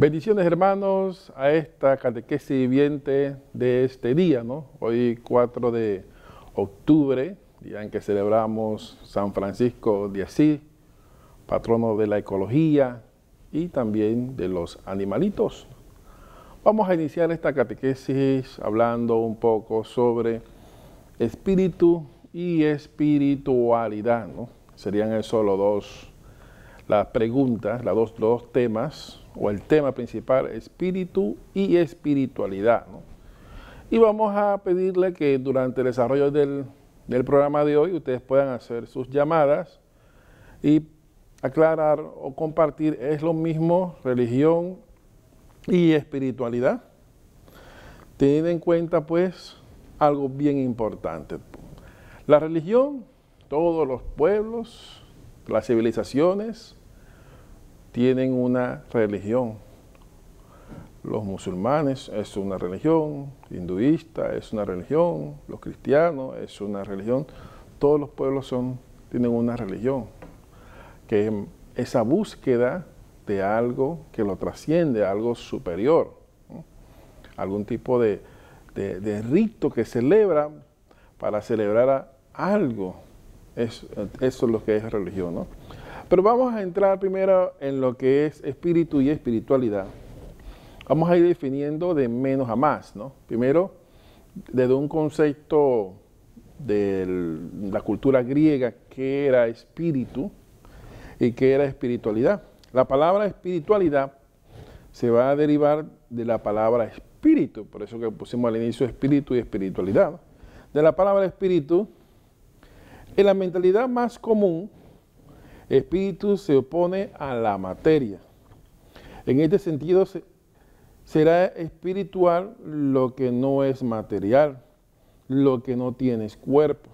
Bendiciones, hermanos, a esta catequesis viviente de este día, ¿no? Hoy 4 de octubre, día en que celebramos San Francisco de Asís, patrono de la ecología y también de los animalitos. Vamos a iniciar esta catequesis hablando un poco sobre espíritu y espiritualidad, ¿no? Serían eso las preguntas, los dos temas, o el tema principal, espíritu y espiritualidad, ¿no? Y vamos a pedirle que durante el desarrollo del programa de hoy ustedes puedan hacer sus llamadas y aclarar o compartir, ¿es lo mismo religión y espiritualidad? Teniendo en cuenta pues algo bien importante. La religión, todos los pueblos, las civilizaciones tienen una religión. Los musulmanes es una religión, hinduista es una religión, los cristianos es una religión. Todos los pueblos tienen una religión, que es esa búsqueda de algo que lo trasciende, algo superior, ¿no? Algún tipo de rito que celebra para celebrar algo. Eso es lo que es religión, ¿no? Pero vamos a entrar primero en lo que es espíritu y espiritualidad. Vamos a ir definiendo de menos a más, ¿no? Primero, desde un concepto de la cultura griega, ¿qué era espíritu y qué era espiritualidad? La palabra espiritualidad se va a derivar de la palabra espíritu, por eso que pusimos al inicio espíritu y espiritualidad. De la palabra espíritu, en la mentalidad más común, espíritu se opone a la materia. En este sentido, será espiritual lo que no es material, lo que no tiene cuerpo.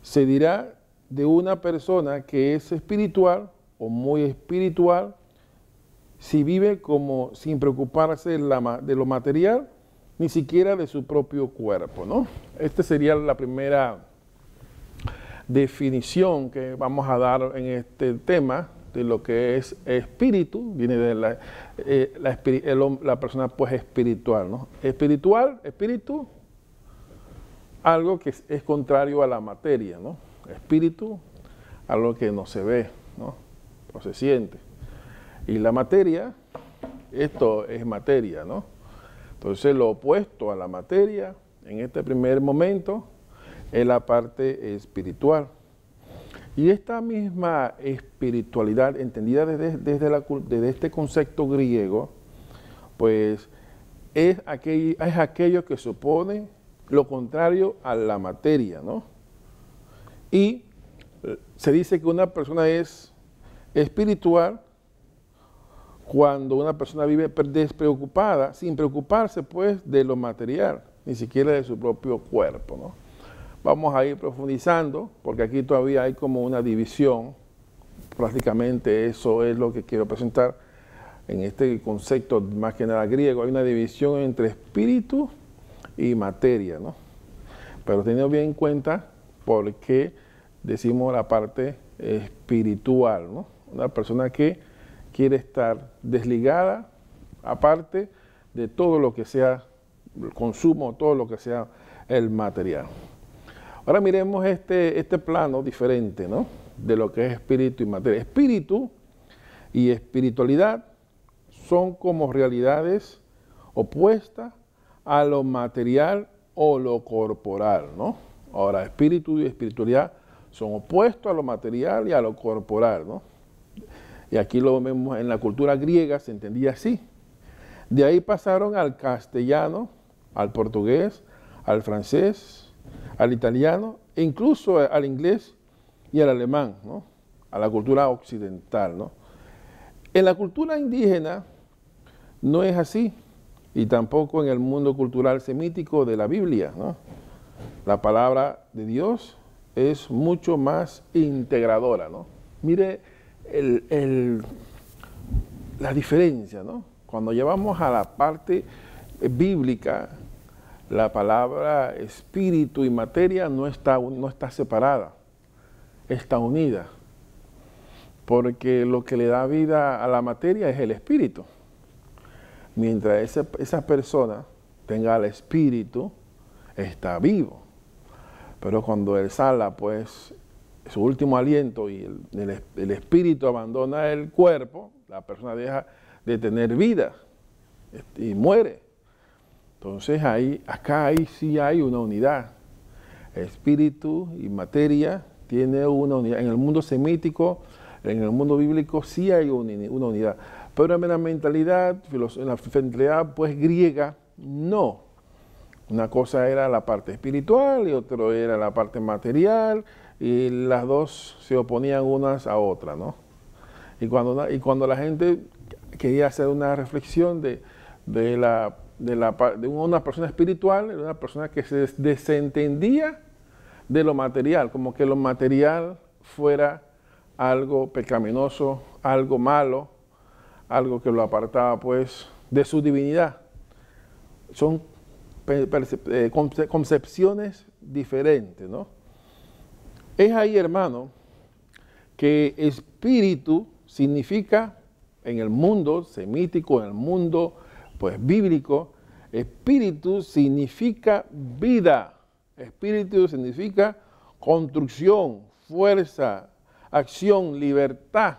Se dirá de una persona que es espiritual o muy espiritual si vive como sin preocuparse de lo material, ni siquiera de su propio cuerpo, ¿no? Esta sería la primera definición que vamos a dar en este tema de lo que es espíritu. Viene de la persona pues espiritual, ¿no? Espíritu, algo que es contrario a la materia, ¿no? Espíritu, algo que no se ve, ¿no? O se siente. Y la materia, esto es materia, ¿no? Entonces lo opuesto a la materia, en este primer momento, es la parte espiritual. Y esta misma espiritualidad, entendida desde este concepto griego, pues es aquello que supone lo contrario a la materia, ¿no? Y se dice que una persona es espiritual cuando una persona vive despreocupada, sin preocuparse pues de lo material, ni siquiera de su propio cuerpo, ¿no? Vamos a ir profundizando, porque aquí todavía hay como una división. Prácticamente eso es lo que quiero presentar en este concepto más que nada griego. Hay una división entre espíritu y materia, ¿no? Pero teniendo bien en cuenta por qué decimos la parte espiritual, ¿no? Una persona que quiere estar desligada, aparte de todo lo que sea el consumo, todo lo que sea el material. Ahora miremos este plano diferente, ¿no? De lo que es espíritu y materia. Espíritu y espiritualidad son como realidades opuestas a lo material o lo corporal, ¿no? Ahora, espíritu y espiritualidad son opuestos a lo material y a lo corporal, ¿no? Y aquí lo vemos en la cultura griega, se entendía así. De ahí pasaron al castellano, al portugués, al francés, al italiano, e incluso al inglés y al alemán, ¿no? A la cultura occidental, ¿no? En la cultura indígena no es así, y tampoco en el mundo cultural semítico de la Biblia, ¿no? La palabra de Dios es mucho más integradora, ¿no? Mire la diferencia, ¿no? Cuando llevamos a la parte bíblica, la palabra espíritu y materia no está separada, está unida, porque lo que le da vida a la materia es el espíritu. mientras esa persona tenga el espíritu, está vivo. Pero cuando él sala, pues, su último aliento y el espíritu abandona el cuerpo, la persona deja de tener vida y muere. Entonces, acá sí hay una unidad. Espíritu y materia tiene una unidad. En el mundo semítico, en el mundo bíblico, sí hay una unidad. Pero en la mentalidad, en la mentalidad pues griega, no. Una cosa era la parte espiritual y otra era la parte material, y las dos se oponían unas a otras, ¿no? Y cuando la gente quería hacer una reflexión de una persona espiritual, era una persona que se desentendía de lo material, como que lo material fuera algo pecaminoso, algo malo, algo que lo apartaba pues de su divinidad. Son concepciones diferentes, ¿no? Es ahí, hermano, que espíritu significa en el mundo semítico, en el mundo pues bíblico, espíritu significa vida. Espíritu significa construcción, fuerza, acción, libertad.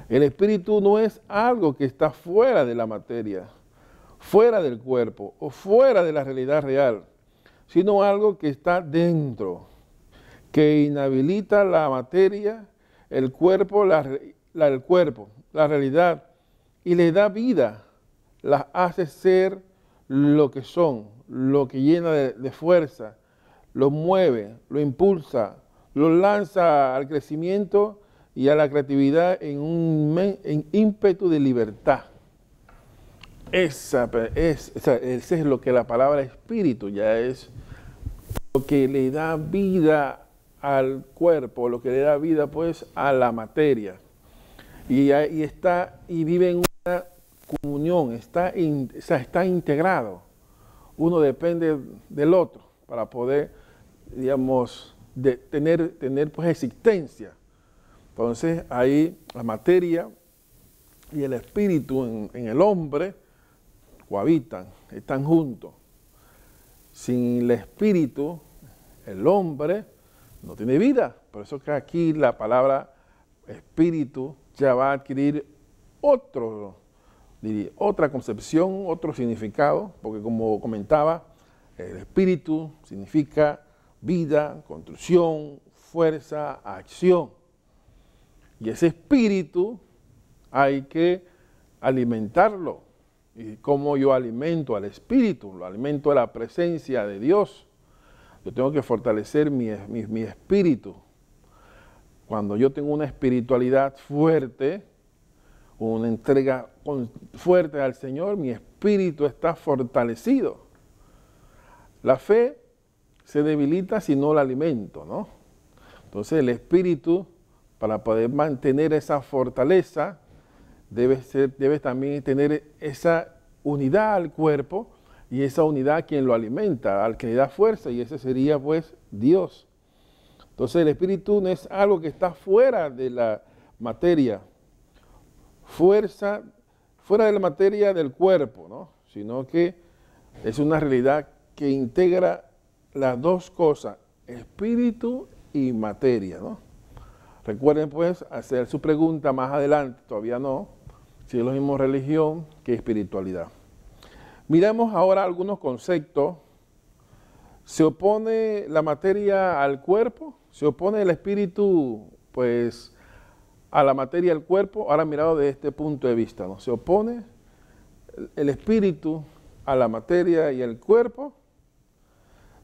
El espíritu no es algo que está fuera de la materia, fuera del cuerpo o fuera de la realidad real, sino algo que está dentro, que inhabilita la materia, el cuerpo, la realidad, y le da vida, las hace ser lo que son, lo que llena de fuerza, lo mueve, lo impulsa, lo lanza al crecimiento y a la creatividad en ímpetu de libertad. Ese es lo que la palabra espíritu ya es, lo que le da vida al cuerpo, lo que le da vida pues a la materia. Y vive en una comunión, está integrado. Uno depende del otro para poder, digamos, tener pues existencia. Entonces ahí la materia y el espíritu en el hombre cohabitan, están juntos. Sin el espíritu, el hombre no tiene vida. Por eso que aquí la palabra espíritu ya va a adquirir otra concepción, otro significado, porque como comentaba, el espíritu significa vida, construcción, fuerza, acción. Y ese espíritu hay que alimentarlo. ¿Y cómo yo alimento al espíritu? Lo alimento a la presencia de Dios. Yo tengo que fortalecer mi espíritu. Cuando yo tengo una espiritualidad fuerte, una entrega fuerte al Señor, mi espíritu está fortalecido. La fe se debilita si no la alimento, ¿no? Entonces el espíritu, para poder mantener esa fortaleza, debe también tener esa unidad al cuerpo, y esa unidad quien lo alimenta, al que le da fuerza, y ese sería pues Dios. Entonces el espíritu no es algo que está fuera de la materia, fuera de la materia del cuerpo, ¿no? Sino que es una realidad que integra las dos cosas, espíritu y materia, ¿no? Recuerden pues hacer su pregunta más adelante, todavía no, si es lo mismo religión que espiritualidad. Miramos ahora algunos conceptos. ¿Se opone la materia al cuerpo? ¿Se opone el espíritu pues a la materia del cuerpo? Ahora mirado desde este punto de vista, ¿no? ¿Se opone el espíritu a la materia y al cuerpo?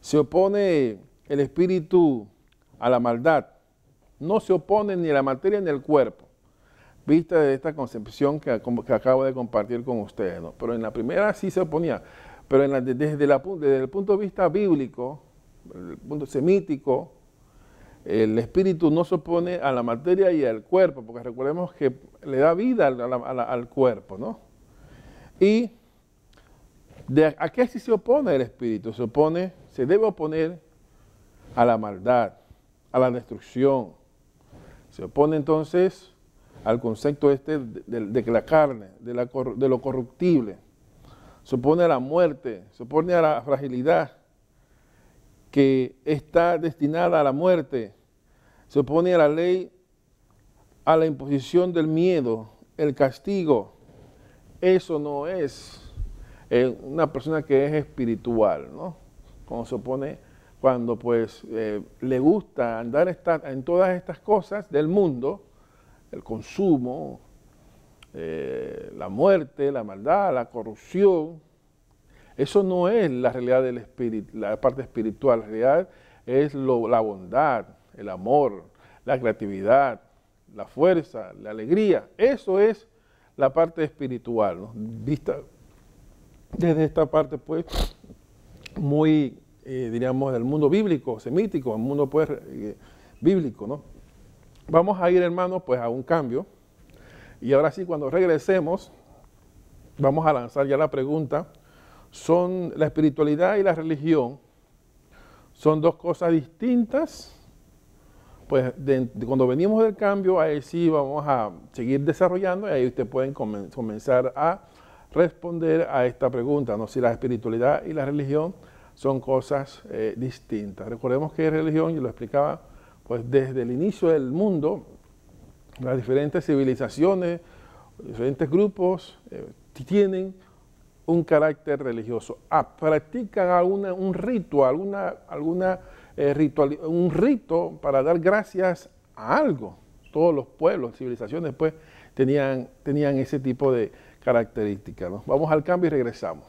¿Se opone el espíritu a la maldad? No se opone ni a la materia ni al cuerpo, vista de esta concepción que acabo de compartir con ustedes, ¿no? Pero en la primera sí se oponía, pero desde el punto de vista bíblico, el punto semítico, el espíritu no se opone a la materia y al cuerpo, porque recordemos que le da vida al cuerpo, ¿no? ¿Y a qué sí se opone el espíritu? Se debe oponer a la maldad, a la destrucción. Se opone entonces al concepto de la carne, de lo corruptible. Se opone a la muerte, se opone a la fragilidad que está destinada a la muerte. Se opone a la ley, a la imposición del miedo, el castigo. Eso no es una persona que es espiritual, ¿no? Cuando pues le gusta andar en todas estas cosas del mundo, el consumo, la muerte, la maldad, la corrupción. Eso no es la realidad del espíritu, la parte espiritual. La realidad es la bondad, el amor, la creatividad, la fuerza, la alegría. Eso es la parte espiritual, ¿no? Vista desde esta parte, pues, muy, diríamos, del mundo bíblico, semítico, el mundo, pues, bíblico, ¿no? Vamos a ir, hermanos, pues, a un cambio. Y ahora sí, cuando regresemos, vamos a lanzar ya la pregunta. ¿Son la espiritualidad y la religión son dos cosas distintas? Pues cuando venimos del cambio, ahí sí vamos a seguir desarrollando y ahí ustedes pueden comenzar a responder a esta pregunta, ¿no? Si la espiritualidad y la religión son cosas distintas. Recordemos que religión, yo lo explicaba, pues desde el inicio del mundo, las diferentes civilizaciones, diferentes grupos tienen un carácter religioso. Practican un rito, un rito para dar gracias a algo. Todos los pueblos, civilizaciones, pues, tenían ese tipo de características, ¿no? Vamos al cambio y regresamos.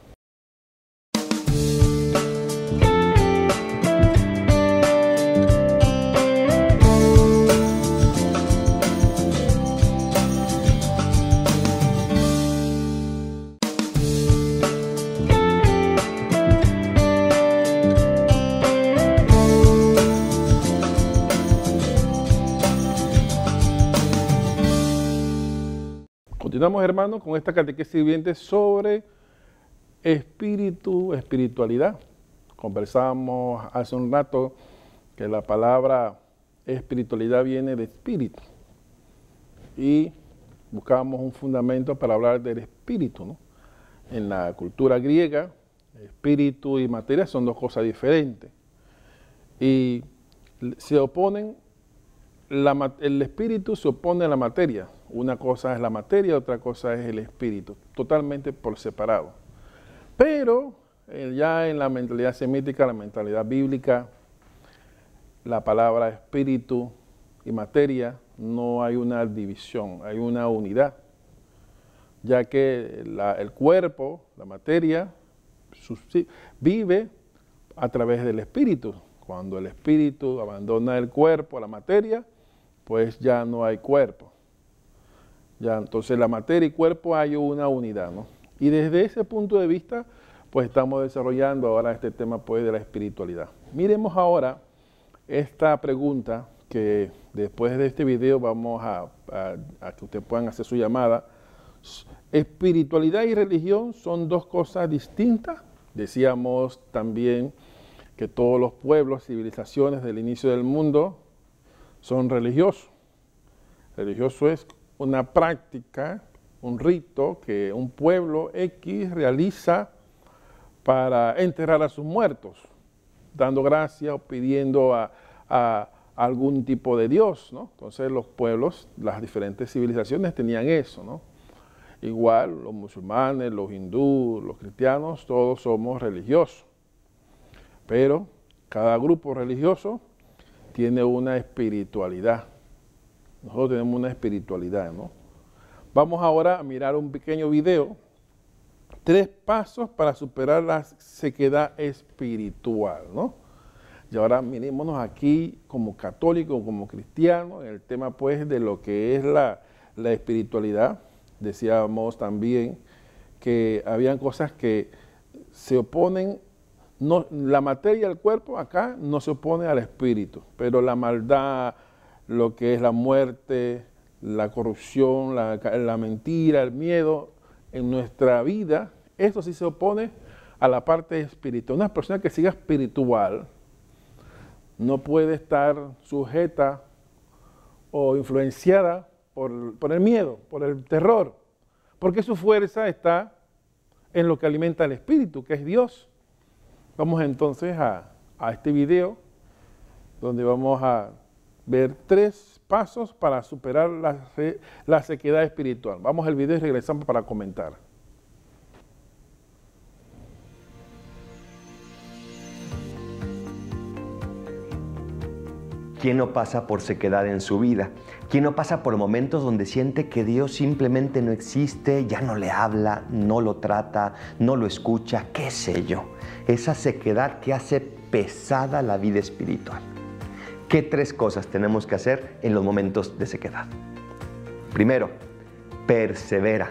Continuamos, hermanos, con esta catequesis viviente sobre espiritualidad. Conversábamos hace un rato que la palabra espiritualidad viene de espíritu y buscábamos un fundamento para hablar del espíritu, ¿no? En la cultura griega, espíritu y materia son dos cosas diferentes y se oponen. El espíritu se opone a la materia. Una cosa es la materia, otra cosa es el espíritu, totalmente por separado. Pero ya en la mentalidad semítica, la mentalidad bíblica, la palabra espíritu y materia no hay una división, hay una unidad, ya que el cuerpo, la materia, vive a través del espíritu. Cuando el espíritu abandona el cuerpo, la materia, pues ya no hay cuerpo. Ya, entonces la materia y cuerpo hay una unidad, ¿no? Y desde ese punto de vista, pues estamos desarrollando ahora este tema, pues, de la espiritualidad. Miremos ahora esta pregunta que después de este video vamos a que ustedes puedan hacer su llamada. ¿Espiritualidad y religión son dos cosas distintas? Decíamos también que todos los pueblos, civilizaciones del inicio del mundo son religiosos. Religioso es una práctica, un rito que un pueblo X realiza para enterrar a sus muertos, dando gracias o pidiendo a algún tipo de Dios, ¿no? Entonces los pueblos, las diferentes civilizaciones tenían eso, ¿no? Igual los musulmanes, los hindúes, los cristianos, todos somos religiosos. Pero cada grupo religioso tiene una espiritualidad. Nosotros tenemos una espiritualidad, ¿no? Vamos ahora a mirar un pequeño video. 3 pasos para superar la sequedad espiritual, ¿no? Y ahora mirémonos aquí como católicos, como cristianos, en el tema, pues, de lo que es la espiritualidad. Decíamos también que habían cosas que se oponen. No, la materia del cuerpo acá no se opone al espíritu, pero la maldad, lo que es la muerte, la corrupción, la mentira, el miedo en nuestra vida, eso sí se opone a la parte espiritual. Una persona que siga espiritual no puede estar sujeta o influenciada por el miedo, por el terror, porque su fuerza está en lo que alimenta el espíritu, que es Dios. Vamos entonces a este video, donde vamos a ver 3 pasos para superar la sequedad espiritual. Vamos al video y regresamos para comentar. ¿Quién no pasa por sequedad en su vida? ¿Quién no pasa por momentos donde siente que Dios simplemente no existe, ya no le habla, no lo trata, no lo escucha, qué sé yo? Esa sequedad que hace pesada la vida espiritual. ¿Qué 3 cosas tenemos que hacer en los momentos de sequedad? Primero, persevera.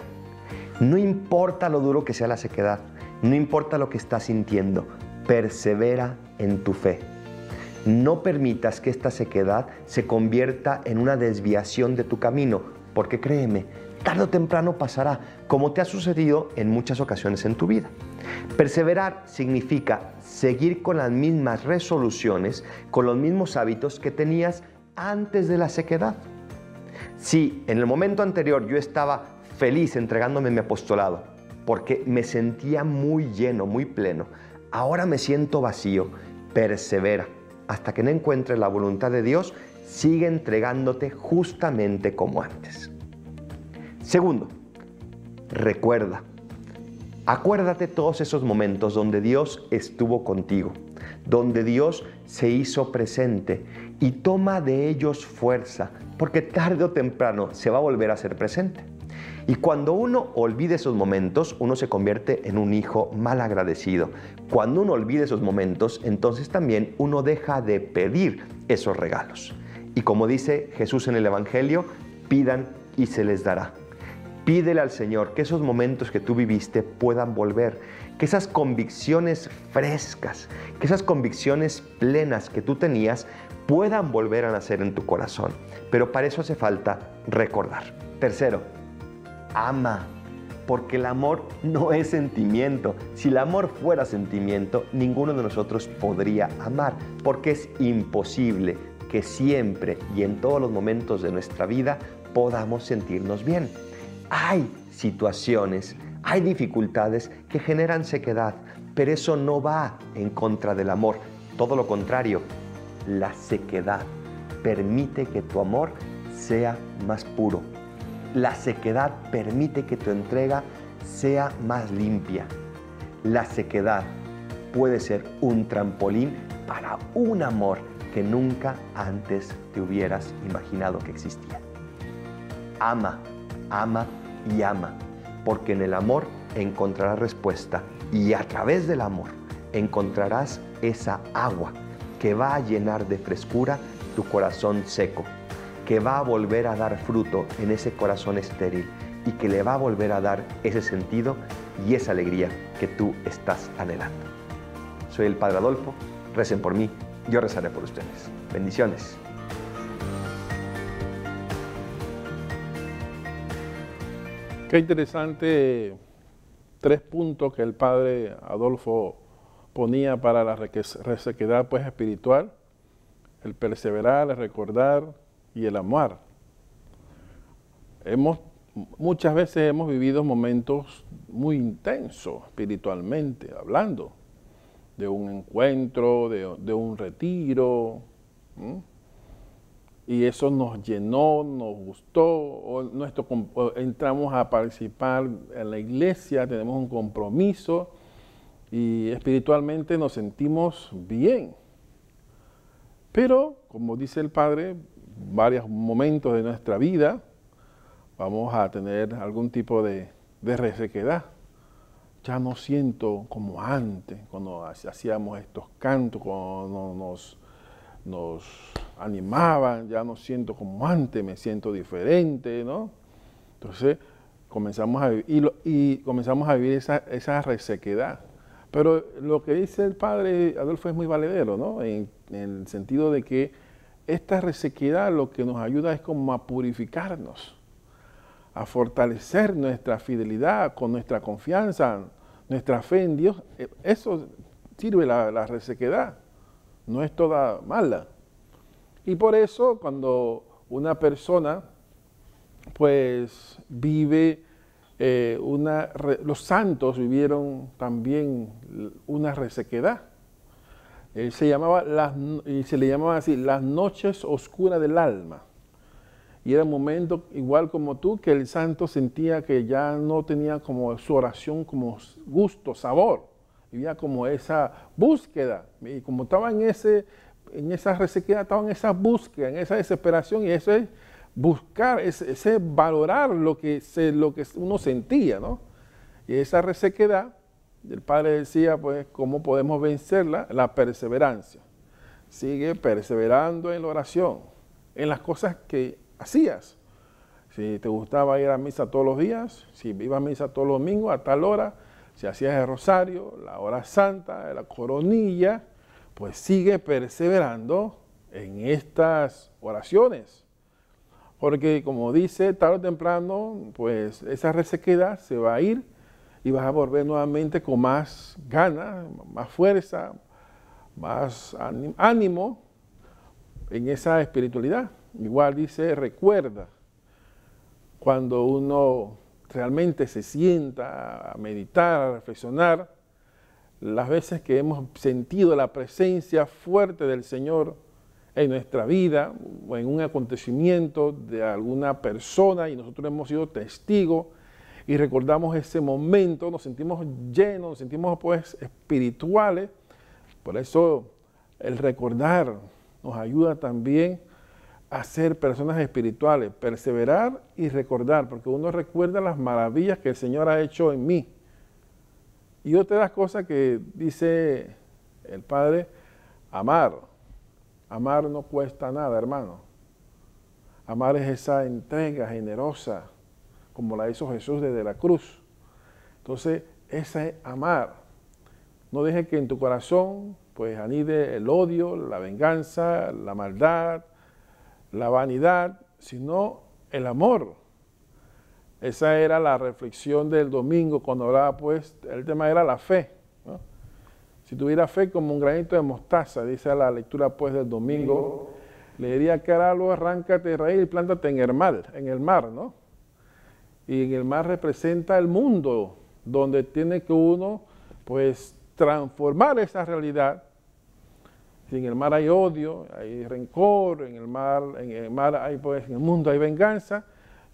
No importa lo duro que sea la sequedad, no importa lo que estás sintiendo, persevera en tu fe. No permitas que esta sequedad se convierta en una desviación de tu camino, porque créeme, tarde o temprano pasará, como te ha sucedido en muchas ocasiones en tu vida. Perseverar significa seguir con las mismas resoluciones, con los mismos hábitos que tenías antes de la sequedad. Si en el momento anterior yo estaba feliz entregándome mi apostolado, porque me sentía muy lleno, muy pleno, ahora me siento vacío, persevera. Hasta que no encuentres la voluntad de Dios, sigue entregándote justamente como antes. Segundo, recuerda. Acuérdate todos esos momentos donde Dios estuvo contigo, donde Dios se hizo presente, y toma de ellos fuerza, porque tarde o temprano se va a volver a ser presente. Y cuando uno olvide esos momentos, uno se convierte en un hijo mal agradecido. Cuando uno olvide esos momentos, entonces también uno deja de pedir esos regalos. Y como dice Jesús en el Evangelio, pidan y se les dará. Pídele al Señor que esos momentos que tú viviste puedan volver, que esas convicciones frescas, que esas convicciones plenas que tú tenías puedan volver a nacer en tu corazón. Pero para eso hace falta recordar. Tercero, ama, porque el amor no es sentimiento. Si el amor fuera sentimiento, ninguno de nosotros podría amar, porque es imposible que siempre y en todos los momentos de nuestra vida podamos sentirnos bien. Hay situaciones, hay dificultades que generan sequedad, pero eso no va en contra del amor. Todo lo contrario, la sequedad permite que tu amor sea más puro. La sequedad permite que tu entrega sea más limpia. La sequedad puede ser un trampolín para un amor que nunca antes te hubieras imaginado que existía. Ama, ama y ama, porque en el amor encontrarás respuesta, y a través del amor encontrarás esa agua que va a llenar de frescura tu corazón seco, que va a volver a dar fruto en ese corazón estéril y que le va a volver a dar ese sentido y esa alegría que tú estás anhelando. Soy el Padre Adolfo, recen por mí, yo rezaré por ustedes. Bendiciones. Qué interesante 3 puntos que el Padre Adolfo ponía para la resequedad pues, espiritual: el perseverar, el recordar y el amar. Muchas veces hemos vivido momentos muy intensos espiritualmente hablando, de un encuentro, de un retiro, y eso nos llenó, nos gustó, o entramos a participar en la iglesia, tenemos un compromiso y espiritualmente nos sentimos bien. Pero, como dice el Padre, varios momentos de nuestra vida vamos a tener algún tipo de resequedad. Ya no siento como antes, cuando hacíamos estos cantos, cuando nos animaban, ya no siento como antes, me siento diferente, ¿no? Entonces comenzamos a vivir esa resequedad. Pero lo que dice el Padre Adolfo es muy valedero, ¿no? En el sentido de que esta resequedad lo que nos ayuda es como a purificarnos, a fortalecer nuestra fidelidad con nuestra confianza, nuestra fe en Dios. Eso sirve la resequedad, no es toda mala. Y por eso cuando una persona pues vive los santos vivieron también una resequedad. Se le llamaba así, las noches oscuras del alma. Y era un momento, igual como tú, que el santo sentía que ya no tenía como su oración como gusto, sabor. Vivía como esa búsqueda. Y como estaba en esa resequedad, estaba en esa búsqueda, en esa desesperación. Y eso es buscar, ese valorar lo que uno sentía, ¿no? Y esa resequedad, el Padre decía, pues, ¿cómo podemos vencerla? La perseverancia. Sigue perseverando en la oración, en las cosas que hacías. Si te gustaba ir a misa todos los días, si ibas a misa todos los domingos a tal hora, si hacías el rosario, la hora santa, la coronilla, pues sigue perseverando en estas oraciones. Porque como dice, tarde o temprano, pues esa resequedad se va a ir y vas a volver nuevamente con más ganas, más fuerza, más ánimo en esa espiritualidad. Igual dice, recuerda, cuando uno realmente se sienta a meditar, a reflexionar, las veces que hemos sentido la presencia fuerte del Señor en nuestra vida o en un acontecimiento de alguna persona y nosotros hemos sido testigos y recordamos ese momento, nos sentimos llenos, nos sentimos pues espirituales. Por eso el recordar nos ayuda también a ser personas espirituales, perseverar y recordar, porque uno recuerda las maravillas que el Señor ha hecho en mí. Y otra de las cosas que dice el Padre, amar. Amar no cuesta nada, hermano. Amar es esa entrega generosa, como la hizo Jesús desde la cruz. Entonces, esa es amar. No dejes que en tu corazón pues anide el odio, la venganza, la maldad, la vanidad, sino el amor. Esa era la reflexión del domingo cuando hablaba, pues, el tema era la fe, ¿no? Si tuviera fe como un granito de mostaza, dice la lectura pues del domingo, le diría que ahora lo arráncate de raíz y plántate en el mar, ¿no? Y en el mar representa el mundo, donde tiene que uno, pues, transformar esa realidad. Si en el mar hay odio, hay rencor, en el mar hay, pues, en el mundo hay venganza.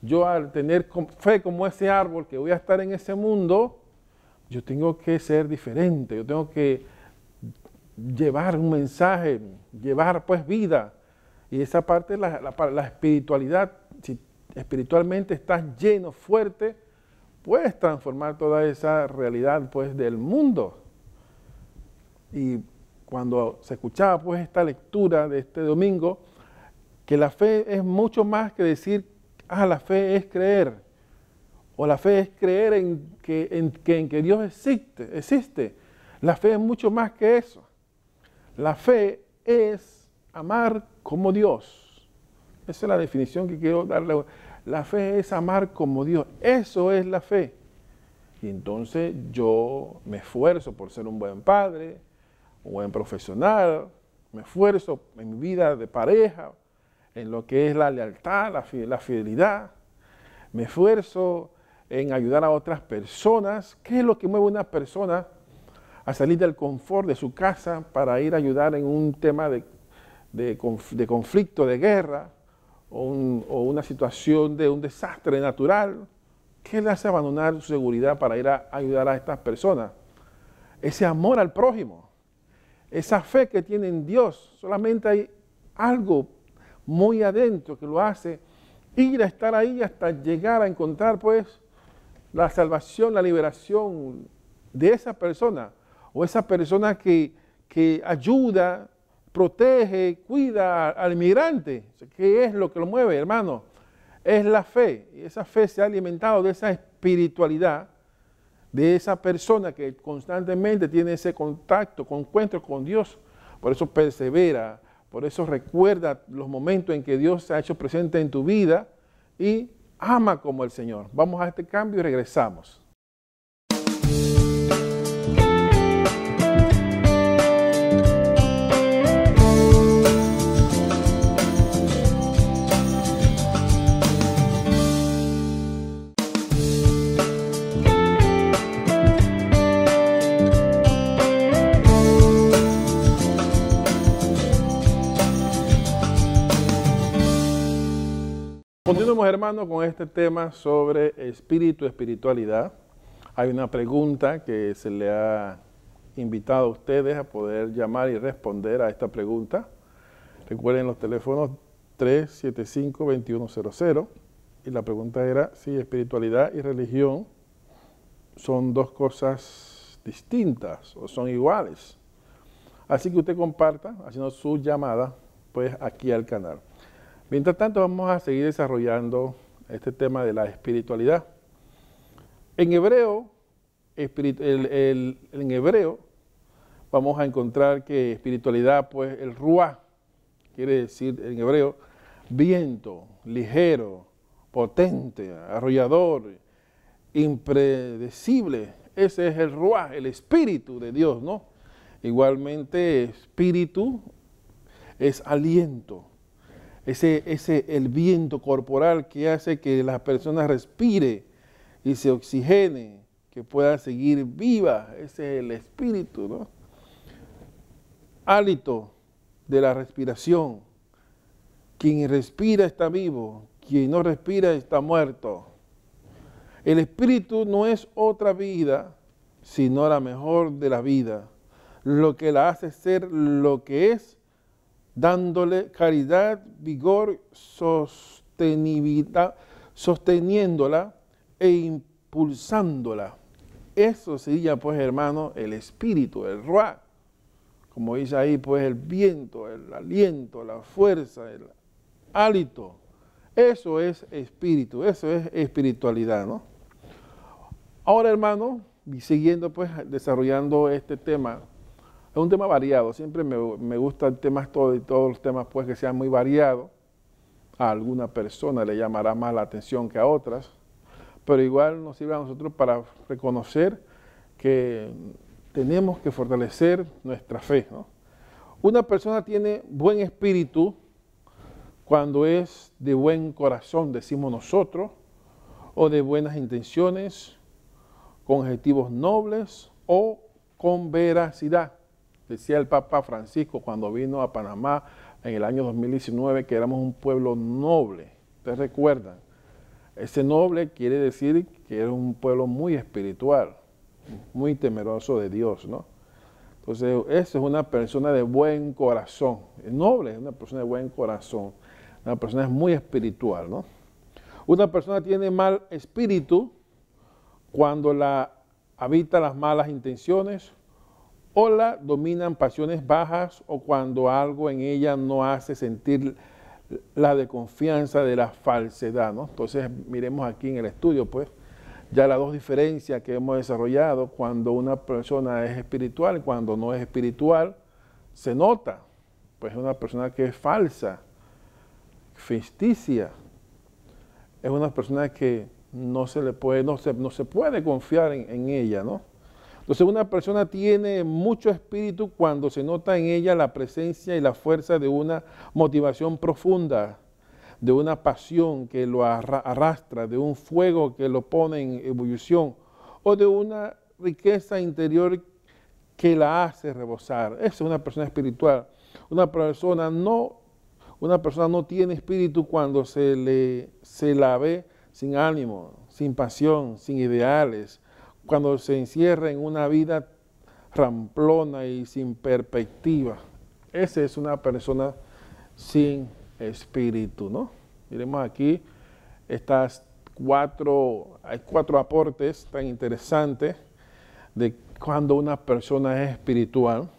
Yo al tener fe como ese árbol que voy a estar en ese mundo, yo tengo que ser diferente, yo tengo que llevar un mensaje, llevar pues vida. Y esa parte es la espiritualidad. Si espiritualmente estás lleno, fuerte, puedes transformar toda esa realidad pues del mundo. Y cuando se escuchaba pues esta lectura de este domingo, que la fe es mucho más que decir, la fe es creer, o la fe es creer en que Dios existe. La fe es mucho más que eso. La fe es amar como Dios. Esa es la definición que quiero darle. La fe es amar como Dios. Eso es la fe. Y entonces yo me esfuerzo por ser un buen padre, un buen profesional, me esfuerzo en mi vida de pareja, en lo que es la lealtad, la fidelidad. Me esfuerzo en ayudar a otras personas. ¿Qué es lo que mueve a una persona a salir del confort de su casa para ir a ayudar en un tema de conflicto, de guerra, o una situación de un desastre natural? ¿Qué le hace abandonar su seguridad para ir a ayudar a estas personas? Ese amor al prójimo, esa fe que tiene en Dios. Solamente hay algo muy adentro que lo hace ir a estar ahí hasta llegar a encontrar pues la salvación, la liberación de esa persona, o esa persona que ayuda, protege, cuida al migrante. ¿Qué es lo que lo mueve, hermano? Es la fe. Y esa fe se ha alimentado de esa espiritualidad, de esa persona que constantemente tiene ese contacto, encuentro con Dios. Por eso persevera, por eso recuerda los momentos en que Dios se ha hecho presente en tu vida y ama como el Señor. Vamos a este cambio y regresamos. Continuamos, hermanos, con este tema sobre espíritu, espiritualidad. Hay una pregunta que se le ha invitado a ustedes a poder llamar y responder a esta pregunta. Recuerden los teléfonos 375-2100 y la pregunta era si espiritualidad y religión son dos cosas distintas o son iguales. Así que usted comparta haciendo su llamada pues aquí al canal. Mientras tanto vamos a seguir desarrollando este tema de la espiritualidad. En hebreo, en hebreo vamos a encontrar que espiritualidad, pues el ruah, quiere decir en hebreo viento, ligero, potente, arrollador, impredecible. Ese es el ruah, el espíritu de Dios, ¿no? Igualmente, espíritu es aliento. El viento corporal que hace que la persona respire y se oxigene, que pueda seguir viva. Ese es el espíritu, ¿no? Hálito de la respiración. Quien respira está vivo, quien no respira está muerto. El espíritu no es otra vida, sino la mejor de la vida, lo que la hace ser lo que es, dándole caridad, vigor, sostenibilidad, sosteniéndola e impulsándola. Eso sería, pues, hermano, el espíritu, el ruah. Como dice ahí, pues, el viento, el aliento, la fuerza, el hálito. Eso es espíritu, eso es espiritualidad, ¿no? Ahora, hermano, y siguiendo, pues, desarrollando este tema, es un tema variado, siempre me gustan temas todos los temas pues que sean muy variados. A alguna persona le llamará más la atención que a otras, pero igual nos sirve a nosotros para reconocer que tenemos que fortalecer nuestra fe, ¿no? Una persona tiene buen espíritu cuando es de buen corazón, decimos nosotros, o de buenas intenciones, con objetivos nobles o con veracidad. Decía el Papa Francisco cuando vino a Panamá en el año 2019 que éramos un pueblo noble. ¿Ustedes recuerdan? Ese noble quiere decir que era un pueblo muy espiritual, muy temeroso de Dios, ¿no? Entonces, eso es una persona de buen corazón. El noble es una persona de buen corazón. Una persona es muy espiritual, ¿no? Una persona tiene mal espíritu cuando la habita las malas intenciones, o la dominan pasiones bajas, o cuando algo en ella no hace sentir la desconfianza de la falsedad, ¿no? Entonces, miremos aquí en el estudio, pues, ya las dos diferencias que hemos desarrollado, cuando una persona es espiritual y cuando no es espiritual, se nota, pues, es una persona que es falsa, ficticia, es una persona que no se puede confiar en ella, ¿no? Entonces, una persona tiene mucho espíritu cuando se nota en ella la presencia y la fuerza de una motivación profunda, de una pasión que lo arrastra, de un fuego que lo pone en ebullición, o de una riqueza interior que la hace rebosar. Esa es una persona espiritual. Una persona no tiene espíritu cuando se la ve sin ánimo, sin pasión, sin ideales, cuando se encierra en una vida ramplona y sin perspectiva. Esa es una persona sin espíritu, ¿no? Miremos aquí hay cuatro aportes tan interesantes de cuando una persona es espiritual.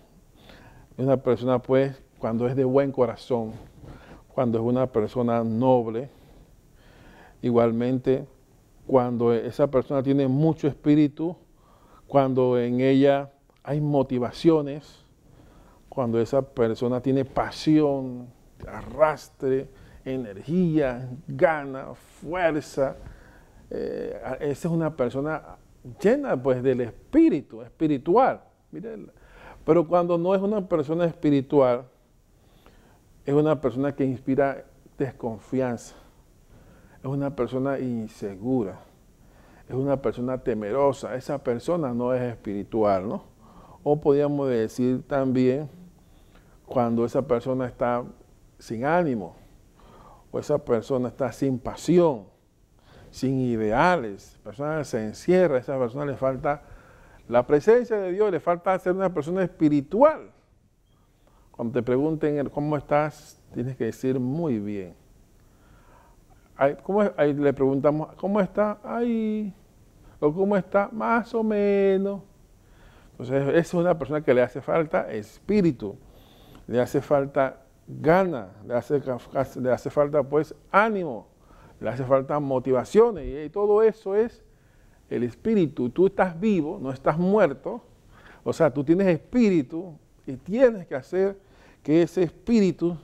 Una persona, pues, cuando es de buen corazón, cuando es una persona noble, igualmente, cuando esa persona tiene mucho espíritu, cuando en ella hay motivaciones, cuando esa persona tiene pasión, arrastre, energía, gana, fuerza, esa es una persona llena, pues, del espíritu, espiritual. Miren. Pero cuando no es una persona espiritual, es una persona que inspira desconfianza. Es una persona insegura, es una persona temerosa, esa persona no es espiritual, ¿no? O podríamos decir también cuando esa persona está sin ánimo, o esa persona está sin pasión, sin ideales, la persona se encierra, a esa persona le falta la presencia de Dios, le falta ser una persona espiritual. Cuando te pregunten cómo estás, tienes que decir muy bien. Ahí le preguntamos, ¿cómo está? Ay, o ¿cómo está? Más o menos. Entonces, esa es una persona que le hace falta espíritu, le hace falta gana, le hace falta pues ánimo, le hace falta motivaciones, y todo eso es el espíritu. Tú estás vivo, no estás muerto, o sea, tú tienes espíritu y tienes que hacer que ese espíritu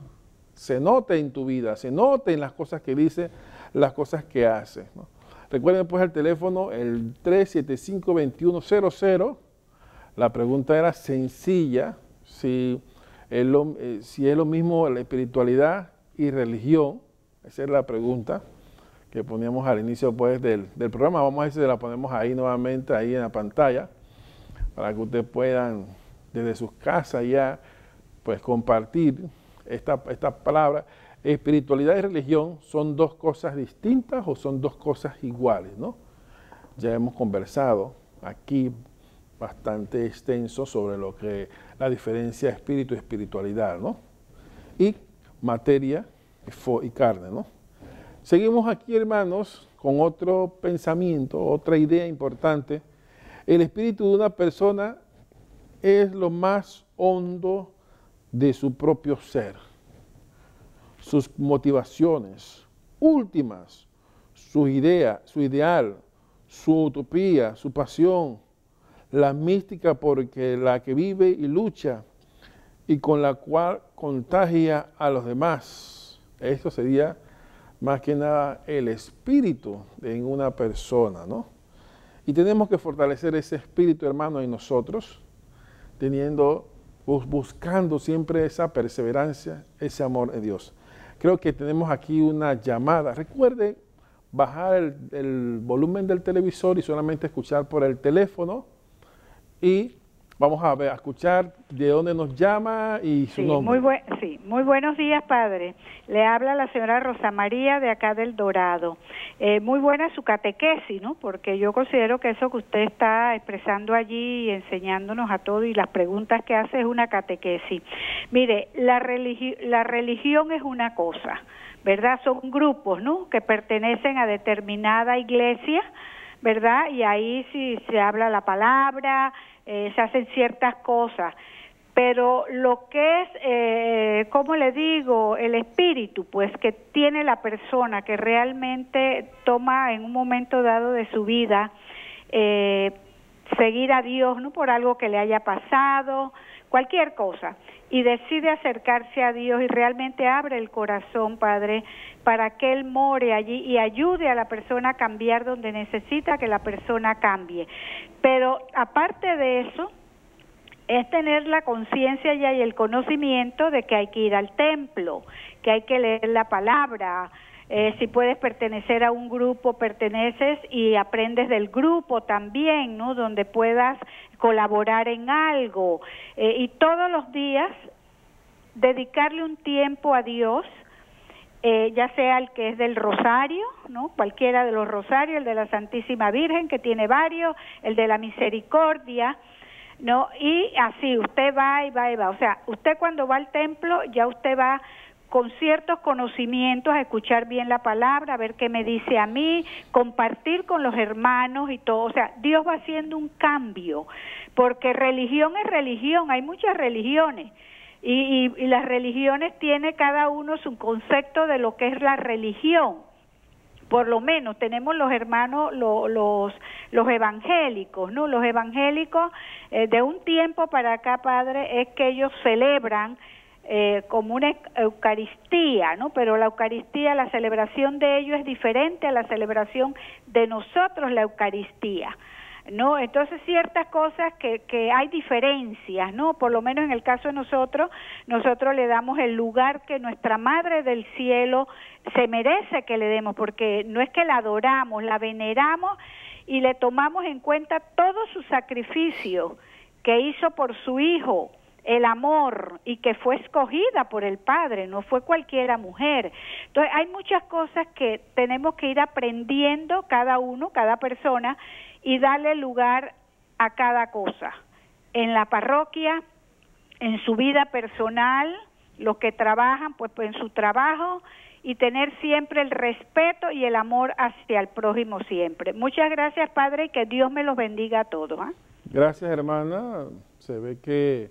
se note en tu vida, se note en las cosas que dice, las cosas que hace, ¿no? Recuerden pues el teléfono, el 375-2100. La pregunta era sencilla, si es lo mismo la espiritualidad y religión. Esa es la pregunta que poníamos al inicio pues, del programa. Vamos a ver si la ponemos ahí nuevamente, ahí en la pantalla, para que ustedes puedan desde sus casas ya pues, compartir esta palabra. Espiritualidad y religión son dos cosas distintas o son dos cosas iguales, ¿no? Ya hemos conversado aquí bastante extenso sobre lo que la diferencia espíritu y espiritualidad, ¿no? Y materia y carne, ¿no? Seguimos aquí, hermanos, con otro pensamiento, otra idea importante. El espíritu de una persona es lo más hondo de su propio ser. Sus motivaciones últimas, su idea, su ideal, su utopía, su pasión, la mística porque la que vive y lucha y con la cual contagia a los demás. Esto sería más que nada el espíritu en una persona, ¿no? Y tenemos que fortalecer ese espíritu, hermano, en nosotros, buscando siempre esa perseverancia, ese amor de Dios. Creo que tenemos aquí una llamada. Recuerde bajar el volumen del televisor y solamente escuchar por el teléfono. Y vamos a escuchar de dónde nos llama y su nombre. Muy buenos días, padre. Le habla la señora Rosa María de acá del Dorado. Muy buena su catequesis, ¿no? Porque yo considero que eso que usted está expresando allí y enseñándonos a todos y las preguntas que hace es una catequesis. Mire, la religión es una cosa, ¿verdad? Son grupos, ¿no? Que pertenecen a determinada iglesia, ¿verdad? Y ahí sí se habla la palabra, se hacen ciertas cosas, pero lo que es, ¿cómo le digo?, el espíritu, pues, que tiene la persona que realmente toma en un momento dado de su vida, seguir a Dios, ¿no?, por algo que le haya pasado, cualquier cosa, y decide acercarse a Dios y realmente abre el corazón, Padre, para que Él more allí y ayude a la persona a cambiar donde necesita que la persona cambie. Pero aparte de eso, es tener la conciencia ya y el conocimiento de que hay que ir al templo, que hay que leer la palabra. Si puedes pertenecer a un grupo, perteneces y aprendes del grupo también, ¿no? Donde puedas colaborar en algo. Y todos los días dedicarle un tiempo a Dios, ya sea el que es del rosario, ¿no? Cualquiera de los rosarios, el de la Santísima Virgen, que tiene varios, el de la Misericordia, ¿no? Y así, usted va y va y va. O sea, usted cuando va al templo, ya usted va con ciertos conocimientos a escuchar bien la palabra, a ver qué me dice a mí, compartir con los hermanos y todo. O sea, Dios va haciendo un cambio, porque religión es religión, hay muchas religiones. Y las religiones tiene cada uno su concepto de lo que es la religión. Por lo menos tenemos los hermanos, los evangélicos, ¿no? Los evangélicos de un tiempo para acá, Padre, es que ellos celebran como una Eucaristía, ¿no? Pero la Eucaristía, la celebración de ellos es diferente a la celebración de nosotros, la Eucaristía, ¿no? Entonces ciertas cosas que hay diferencias, ¿no? Por lo menos en el caso de nosotros le damos el lugar que nuestra Madre del Cielo se merece que le demos, porque no es que la adoramos, la veneramos y le tomamos en cuenta todo su sacrificio que hizo por su Hijo, el amor, y que fue escogida por el Padre, no fue cualquiera mujer. Entonces hay muchas cosas que tenemos que ir aprendiendo cada uno, cada persona, y darle lugar a cada cosa. En la parroquia, en su vida personal, los que trabajan, pues en su trabajo, y tener siempre el respeto y el amor hacia el prójimo siempre. Muchas gracias, Padre, y que Dios me los bendiga a todos. Gracias, hermana. Se ve que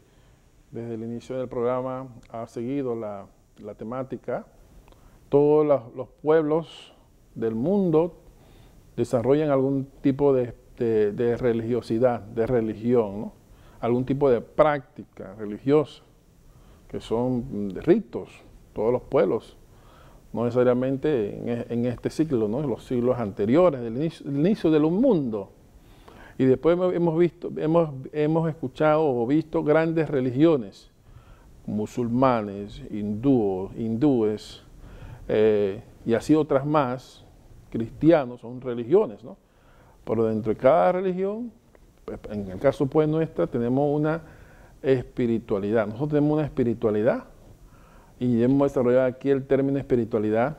desde el inicio del programa ha seguido la temática. Todos los pueblos del mundo desarrollan algún tipo de religiosidad, de religión, ¿no? Algún tipo de práctica religiosa, que son ritos, todos los pueblos, no necesariamente en este siglo, ¿no? En los siglos anteriores, del inicio del mundo. Y después hemos escuchado o visto grandes religiones, musulmanes, hindúes, y así otras más, cristianos, son religiones, ¿no? Pero dentro de cada religión, en el caso pues nuestra, tenemos una espiritualidad. Nosotros tenemos una espiritualidad, y hemos desarrollado aquí el término espiritualidad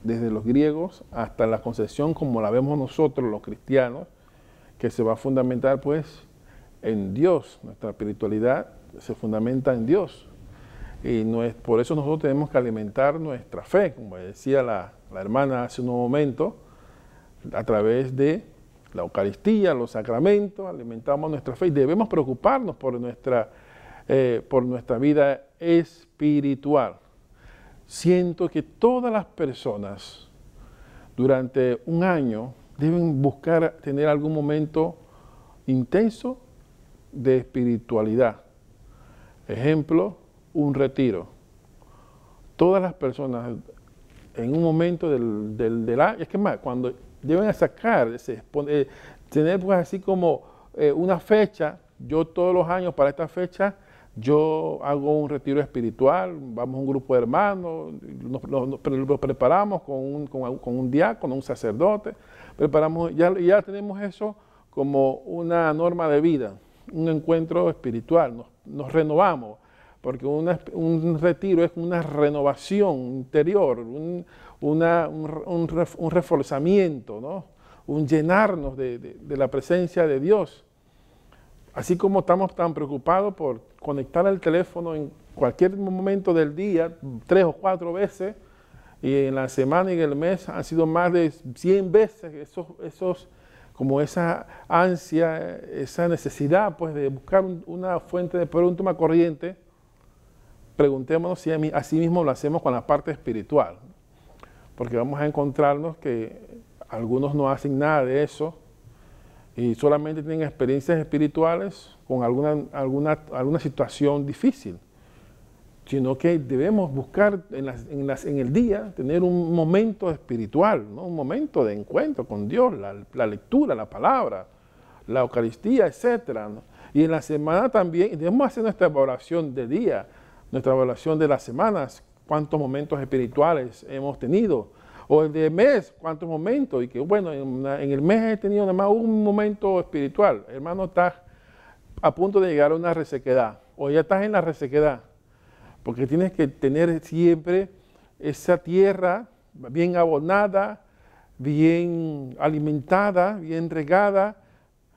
desde los griegos hasta la concepción como la vemos nosotros los cristianos, que se va a fundamentar pues en Dios. Nuestra espiritualidad se fundamenta en Dios, y por eso nosotros tenemos que alimentar nuestra fe, como decía la hermana hace un momento, a través de la Eucaristía, los sacramentos, alimentamos nuestra fe, y debemos preocuparnos por nuestra vida espiritual. Siento que todas las personas durante un año deben buscar tener algún momento intenso de espiritualidad. Ejemplo, un retiro. Todas las personas en un momento del año, es que más, cuando deben sacar, tener pues así como una fecha. Yo todos los años para esta fecha, yo hago un retiro espiritual, vamos a un grupo de hermanos, lo preparamos con un diácono, un sacerdote, preparamos, ya tenemos eso como una norma de vida, un encuentro espiritual, nos renovamos, porque un retiro es una renovación interior, un reforzamiento, ¿no? Un llenarnos de la presencia de Dios. Así como estamos tan preocupados por conectar el teléfono en cualquier momento del día, 3 o 4 veces, y en la semana y en el mes han sido más de 100 veces como esa ansia, esa necesidad pues de buscar una fuente de poder, un toma corriente. Preguntémonos si así mismo lo hacemos con la parte espiritual, porque vamos a encontrarnos que algunos no hacen nada de eso y solamente tienen experiencias espirituales con alguna situación difícil, sino que debemos buscar en el día tener un momento espiritual, ¿no? Un momento de encuentro con Dios, la lectura, la palabra, la Eucaristía, etc., ¿no? Y en la semana también debemos hacer nuestra evaluación de día, nuestra evaluación de las semanas, cuántos momentos espirituales hemos tenido, o el de mes, cuántos momentos, y que bueno, en el mes he tenido nada más un momento espiritual. Hermano, estás a punto de llegar a una resequedad, o ya estás en la resequedad, porque tienes que tener siempre esa tierra bien abonada, bien alimentada, bien regada,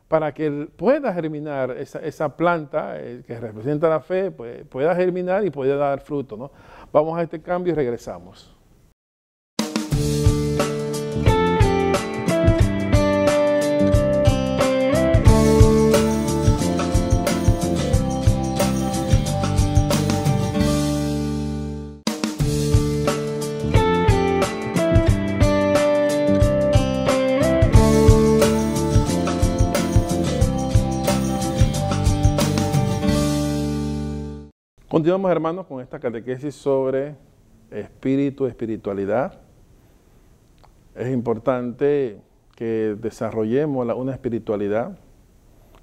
para que pueda germinar esa planta que representa la fe, pues, pueda germinar y pueda dar fruto, ¿no? Vamos a este cambio y regresamos. Continuamos, hermanos, con esta catequesis sobre espíritu, espiritualidad. Es importante que desarrollemos una espiritualidad,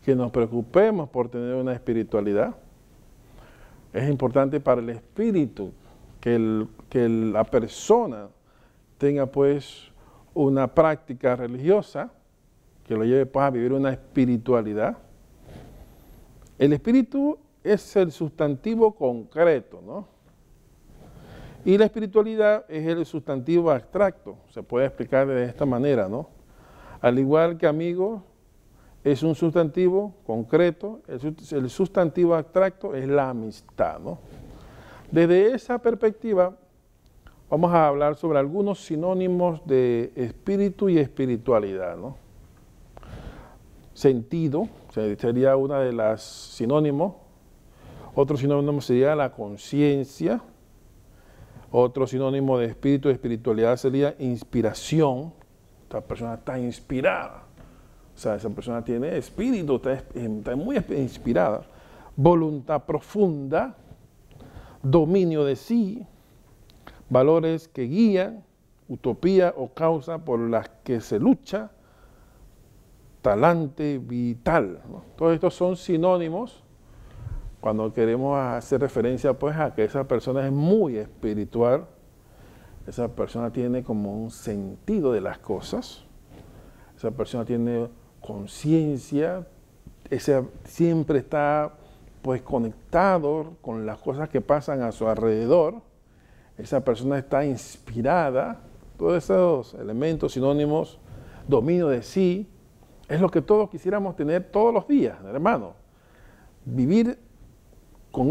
que nos preocupemos por tener una espiritualidad. Es importante para el espíritu que la persona tenga pues una práctica religiosa que lo lleve pues a vivir una espiritualidad. El espíritu es el sustantivo concreto, ¿no? Y la espiritualidad es el sustantivo abstracto, se puede explicar de esta manera, ¿no? Al igual que amigo es un sustantivo concreto, el sustantivo abstracto es la amistad, ¿no? Desde esa perspectiva vamos a hablar sobre algunos sinónimos de espíritu y espiritualidad, ¿no? Sentido sería una de las sinónimos, otro sinónimo sería la conciencia, otro sinónimo de espíritu y espiritualidad sería inspiración. Esta persona está inspirada, o sea, esa persona tiene espíritu, está muy inspirada. Voluntad profunda, dominio de sí, valores que guían, utopía o causa por las que se lucha, talante vital, ¿no? Todos estos son sinónimos cuando queremos hacer referencia pues a que esa persona es muy espiritual, esa persona tiene como un sentido de las cosas, esa persona tiene conciencia, siempre está pues conectado con las cosas que pasan a su alrededor, esa persona está inspirada, todos esos elementos sinónimos, dominio de sí, es lo que todos quisiéramos tener todos los días, hermano. Vivir con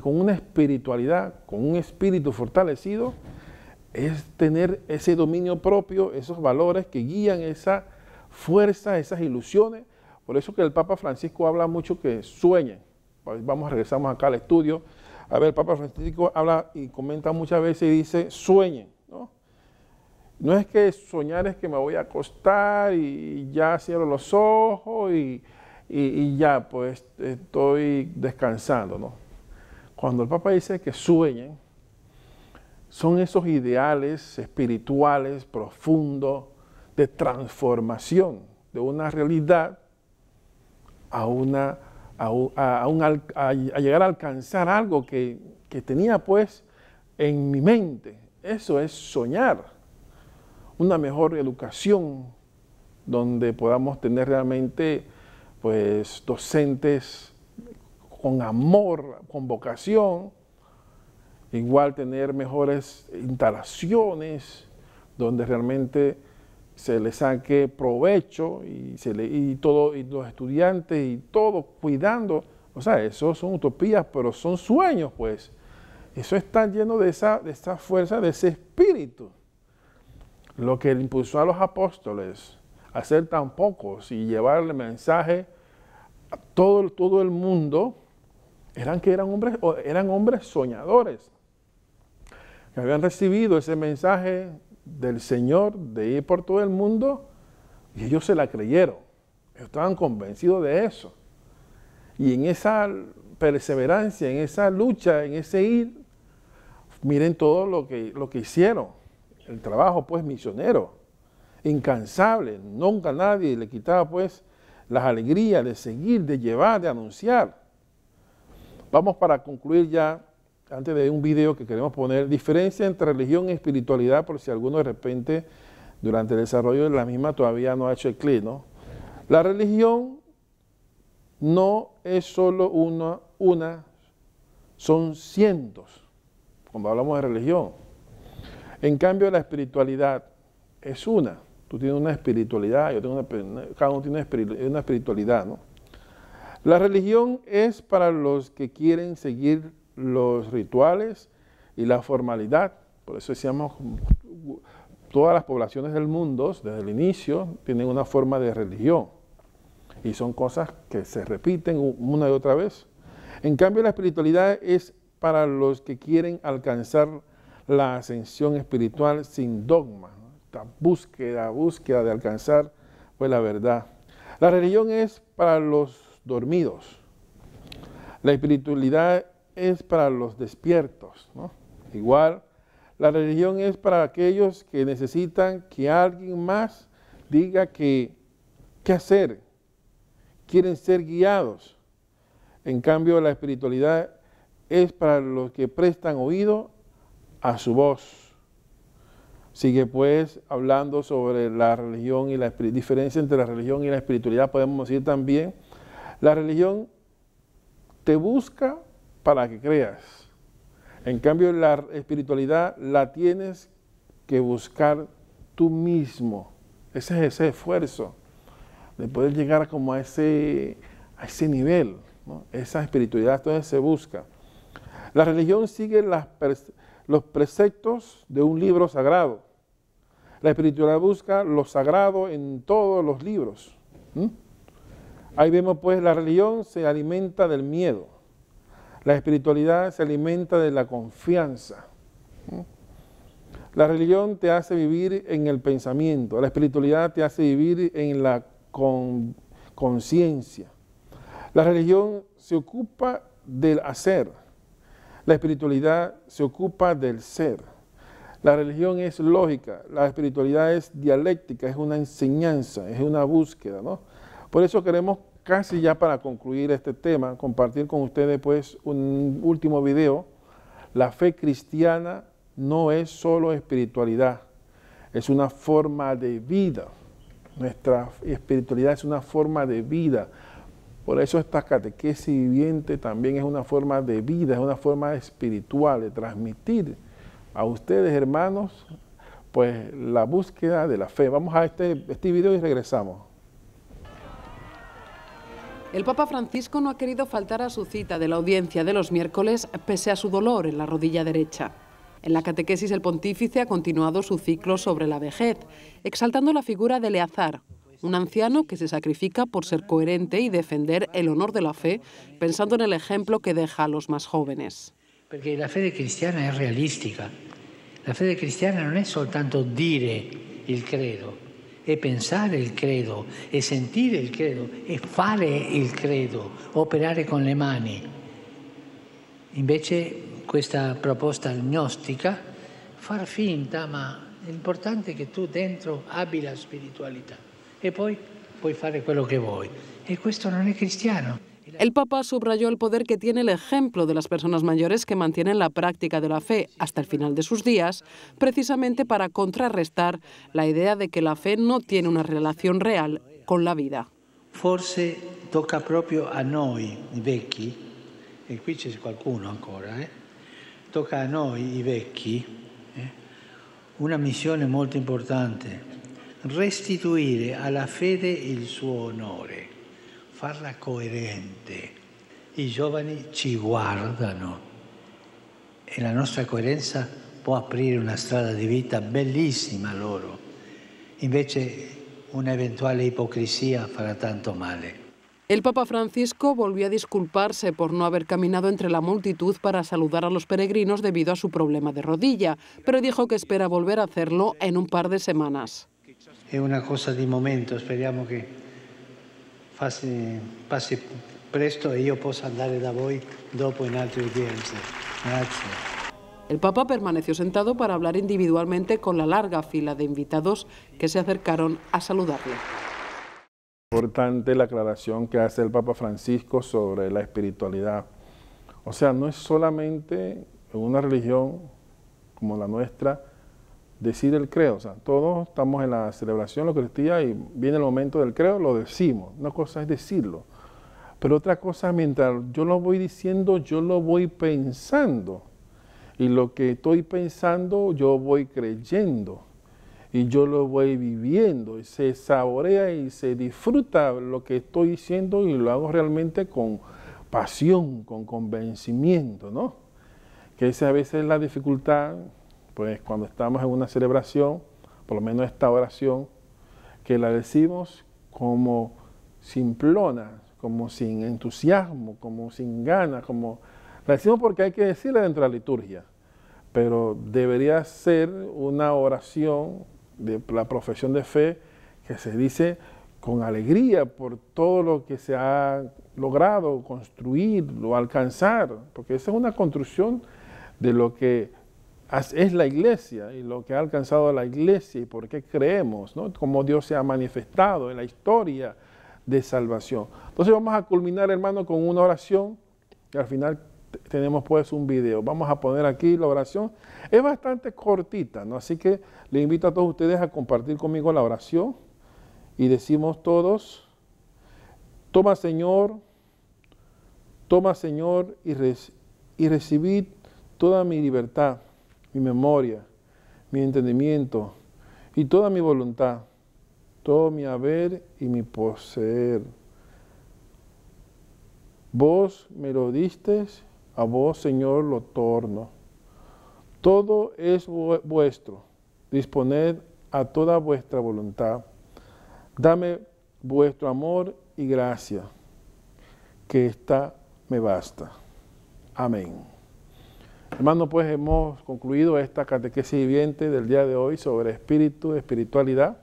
una espiritualidad, con un espíritu fortalecido, es tener ese dominio propio, esos valores que guían esa fuerza, esas ilusiones. Por eso que el Papa Francisco habla mucho que sueñen. Regresamos acá al estudio. A ver, el Papa Francisco habla y comenta muchas veces y dice, sueñen, ¿no? No es que soñar es que me voy a acostar y ya cierro los ojos y ya pues estoy descansando, ¿no? Cuando el Papa dice que sueñen, son esos ideales espirituales profundos de transformación de una realidad a llegar a alcanzar algo que tenía pues en mi mente. Eso es soñar. Una mejor educación donde podamos tener realmente pues docentes con amor, con vocación, igual tener mejores instalaciones donde realmente se le saque provecho y los estudiantes y todos cuidando. O sea, eso son utopías, pero son sueños, pues. Eso está lleno de esa fuerza, de ese espíritu. Lo que impulsó a los apóstoles a ser tan pocos y llevarle mensaje a todo el mundo, eran hombres soñadores, que habían recibido ese mensaje del Señor de ir por todo el mundo y ellos se la creyeron. Ellos estaban convencidos de eso. Y en esa perseverancia, en esa lucha, en ese ir, miren todo lo que hicieron. El trabajo pues misionero, incansable. Nunca nadie le quitaba pues las alegrías de seguir, de llevar, de anunciar. Vamos para concluir ya, antes de un video que queremos poner, diferencia entre religión y espiritualidad, por si alguno de repente durante el desarrollo de la misma todavía no ha hecho el clic, ¿no? La religión no es solo una, son cientos, cuando hablamos de religión. En cambio, la espiritualidad es una. Tú tienes una espiritualidad, cada uno tiene una espiritualidad, ¿no? La religión es para los que quieren seguir los rituales y la formalidad. Por eso decíamos, todas las poblaciones del mundo, desde el inicio, tienen una forma de religión. Y son cosas que se repiten una y otra vez. En cambio, la espiritualidad es para los que quieren alcanzar la ascensión espiritual sin dogma, ¿no? Esta búsqueda de alcanzar pues, la verdad. La religión es para los dormidos. La espiritualidad es para los despiertos, ¿no? Igual, la religión es para aquellos que necesitan que alguien más diga qué hacer, quieren ser guiados. En cambio, la espiritualidad es para los que prestan oído a su voz. Sigue pues hablando sobre la religión y la diferencia entre la religión y la espiritualidad. Podemos decir también, la religión te busca para que creas. En cambio, la espiritualidad la tienes que buscar tú mismo. Ese es ese esfuerzo de poder llegar como a ese nivel, ¿no? Esa espiritualidad entonces se busca. La religión sigue los preceptos de un libro sagrado. La espiritualidad busca lo sagrado en todos los libros. Ahí vemos pues la religión se alimenta del miedo. La espiritualidad se alimenta de la confianza. La religión te hace vivir en el pensamiento. La espiritualidad te hace vivir en la conciencia. La religión se ocupa del hacer. La espiritualidad se ocupa del ser. La religión es lógica, la espiritualidad es dialéctica, es una enseñanza, es una búsqueda, ¿no? Por eso queremos, casi ya para concluir este tema, compartir con ustedes pues un último video. La fe cristiana no es solo espiritualidad, es una forma de vida. Nuestra espiritualidad es una forma de vida. Por eso esta catequesis viviente también es una forma de vida, es una forma espiritual de transmitir a ustedes, hermanos, pues la búsqueda de la fe. Vamos a este video y regresamos. El Papa Francisco no ha querido faltar a su cita de la audiencia de los miércoles pese a su dolor en la rodilla derecha. En la catequesis el pontífice ha continuado su ciclo sobre la vejez, exaltando la figura de Eleazar, un anciano que se sacrifica por ser coherente y defender el honor de la fe, pensando en el ejemplo que deja a los más jóvenes. Perché la fede cristiana è realistica. La fede cristiana non è soltanto dire il credo, è pensare il credo, è sentire il credo, è fare il credo, operare con le mani. Invece questa proposta gnostica, far finta, ma l'importante è che tu dentro abbi la spiritualità e poi puoi fare quello che vuoi. E questo non è cristiano. El Papa subrayó el poder que tiene el ejemplo de las personas mayores que mantienen la práctica de la fe hasta el final de sus días, precisamente para contrarrestar la idea de que la fe no tiene una relación real con la vida. Forse tocca proprio a noi, i vecchi, e qui c'è qualcuno ancora, tocca a noi, i vecchi, una missione molto importante, restituire alla fede il suo onore. Farla coerente. I giovani ci guardano e la nostra coerenza può aprire una strada di vita bellissima a loro. Invece un'eventuale ipocrisia farà tanto male. El Papa Francisco volvió a disculparse por no haber caminado entre la multitud para saludar a los peregrinos debido a su problema de rodilla, pero dijo que espera volver a hacerlo en un par de semanas. È una cosa di momento, speriamo che passi presto e io possa andare da voi dopo in altre udienze. Grazie. El Papa permaneció sentado para hablar individualmente con la larga fila de invitados que se acercaron a saludarle. Importante la aclaración que hace el Papa Francisco sobre la espiritualidad. O sea, no es solamente en una religión como la nuestra decir el credo. O sea, todos estamos en la celebración, la Eucaristía, y viene el momento del credo, lo decimos. Una cosa es decirlo, pero otra cosa, mientras yo lo voy diciendo, yo lo voy pensando. Y lo que estoy pensando, yo voy creyendo. Y yo lo voy viviendo. Y se saborea y se disfruta lo que estoy diciendo y lo hago realmente con pasión, con convencimiento, ¿no? Que esa a veces es la dificultad. Pues cuando estamos en una celebración, por lo menos esta oración, que la decimos como simplona, como sin entusiasmo, como sin ganas, la decimos porque hay que decirla dentro de la liturgia, pero debería ser una oración de la profesión de fe que se dice con alegría por todo lo que se ha logrado construir o alcanzar, porque esa es una construcción de lo que es la iglesia y lo que ha alcanzado la iglesia y por qué creemos, ¿no? Cómo Dios se ha manifestado en la historia de salvación. Entonces vamos a culminar, hermano, con una oración y al final tenemos pues un video. Vamos a poner aquí la oración. Es bastante cortita, ¿no? Así que les invito a todos ustedes a compartir conmigo la oración y decimos todos: toma, Señor, Toma, Señor, y recibid toda mi libertad, mi memoria, mi entendimiento y toda mi voluntad, todo mi haber y mi poseer. Vos me lo disteis, a vos, Señor, lo torno. Todo es vuestro, disponed a toda vuestra voluntad. Dame vuestro amor y gracia, que esta me basta. Amén. Hermanos, pues hemos concluido esta catequesis viviente del día de hoy sobre espíritu, espiritualidad.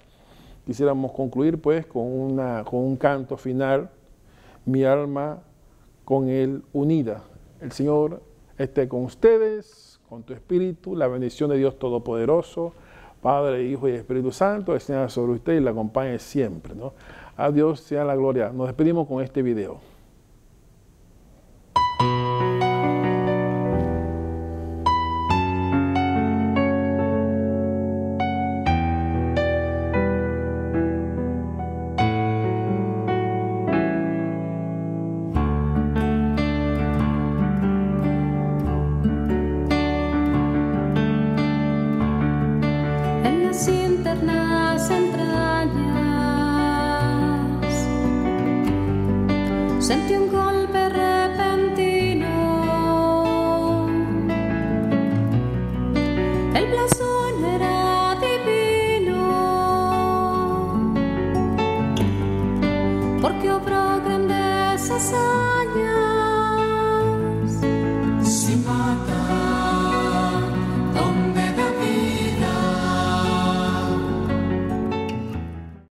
Quisiéramos concluir pues con un canto final, mi alma con Él unida. El Señor esté con ustedes, con tu espíritu, la bendición de Dios Todopoderoso, Padre, Hijo y Espíritu Santo, descienda sobre usted y la acompañe siempre, ¿no? A Dios sea la gloria. Nos despedimos con este video. Sentí un